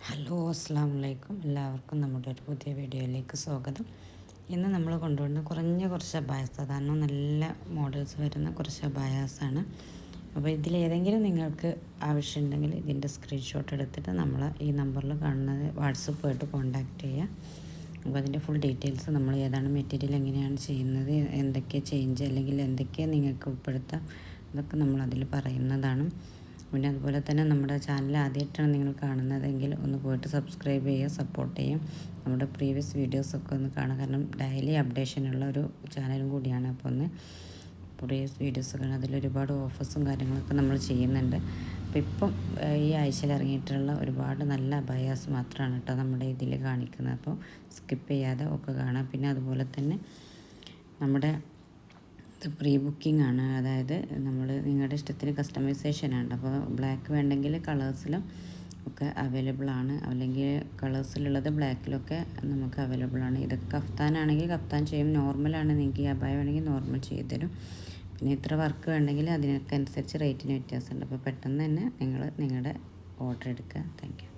Hello അസ്സാം വലൈക്കും എല്ലാവർക്കും നമ്മുടെ ഒരു പുതിയ വീഡിയോയിലേക്ക് സ്വാഗതം. ഇന്ന് നമ്മൾ കൊണ്ടുവരുന്ന കുറച്ച് അബായാസ്, സാധാരണ നല്ല മോഡൽസ് വരുന്ന കുറച്ച് അബായാസാണ്. അപ്പോൾ ഇതിലേതെങ്കിലും നിങ്ങൾക്ക് ആവശ്യമുണ്ടെങ്കിൽ ഇതിൻ്റെ സ്ക്രീൻഷോട്ട് എടുത്തിട്ട് നമ്മൾ ഈ നമ്പറിൽ കാണുന്നത് വാട്സപ്പുമായിട്ട് കോൺടാക്റ്റ് ചെയ്യുക. അപ്പോൾ അതിൻ്റെ ഫുൾ ഡീറ്റെയിൽസ്, നമ്മൾ ഏതാണ് മെറ്റീരിയൽ, എങ്ങനെയാണ് ചെയ്യുന്നത്, എന്തൊക്കെ ചേഞ്ച് അല്ലെങ്കിൽ എന്തൊക്കെ നിങ്ങൾക്ക് ഉൾപ്പെടുത്താം, അതൊക്കെ നമ്മളതിൽ പറയുന്നതാണ്. പിന്നെ അതുപോലെ തന്നെ നമ്മുടെ ചാനൽ ആദ്യമായിട്ടാണ് നിങ്ങൾ കാണുന്നതെങ്കിൽ ഒന്ന് പോയിട്ട് സബ്സ്ക്രൈബ് ചെയ്യുക, സപ്പോർട്ട് ചെയ്യും. നമ്മുടെ പ്രീവിയസ് വീഡിയോസൊക്കെ ഒന്ന് കാണുക, കാരണം ഡെയിലി അപ്ഡേഷനുള്ള ഒരു ചാനലും കൂടിയാണ്. അപ്പോൾ ഒന്ന് പ്രീവിയസ് വീഡിയോസൊക്കെ അതിലൊരുപാട് ഓഫേഴ്സും കാര്യങ്ങളൊക്കെ നമ്മൾ ചെയ്യുന്നുണ്ട്. അപ്പോൾ ഇപ്പം ഈ ആഴ്ചയിൽ ഇറങ്ങിയിട്ടുള്ള ഒരുപാട് നല്ല അബായാസ് മാത്രമാണ് കേട്ടോ നമ്മുടെ ഇതിൽ കാണിക്കുന്നത്. അപ്പോൾ സ്കിപ്പ് ചെയ്യാതെ ഒക്കെ കാണാം. പിന്നെ അതുപോലെ തന്നെ നമ്മുടെ ഇത് പ്രീ ബുക്കിംഗ് ആണ്, അതായത് നമ്മൾ നിങ്ങളുടെ ഇഷ്ടത്തിന് കസ്റ്റമൈസേഷനാണ്. അപ്പോൾ ബ്ലാക്ക് വേണ്ടെങ്കിൽ കളേഴ്സിലും ഒക്കെ അവൈലബിൾ ആണ്, അല്ലെങ്കിൽ കളേഴ്സിലുള്ളത് ബ്ലാക്കിലൊക്കെ നമുക്ക് അവൈലബിൾ ആണ്. ഇതൊക്കെ കഫ്താനാണെങ്കിൽ കഫ്താൻ ചെയ്യും, നോർമലാണ് നിങ്ങൾക്ക് ഈ അബായ വേണമെങ്കിൽ നോർമൽ ചെയ്ത് തരും. പിന്നെ ഇത്ര വർക്ക് വേണമെങ്കിൽ അതിനൊക്കെ അനുസരിച്ച് റേറ്റിന് വ്യത്യാസമുണ്ട്. അപ്പോൾ പെട്ടെന്ന് തന്നെ നിങ്ങൾ നിങ്ങളുടെ ഓർഡർ എടുക്കുക. Thank you.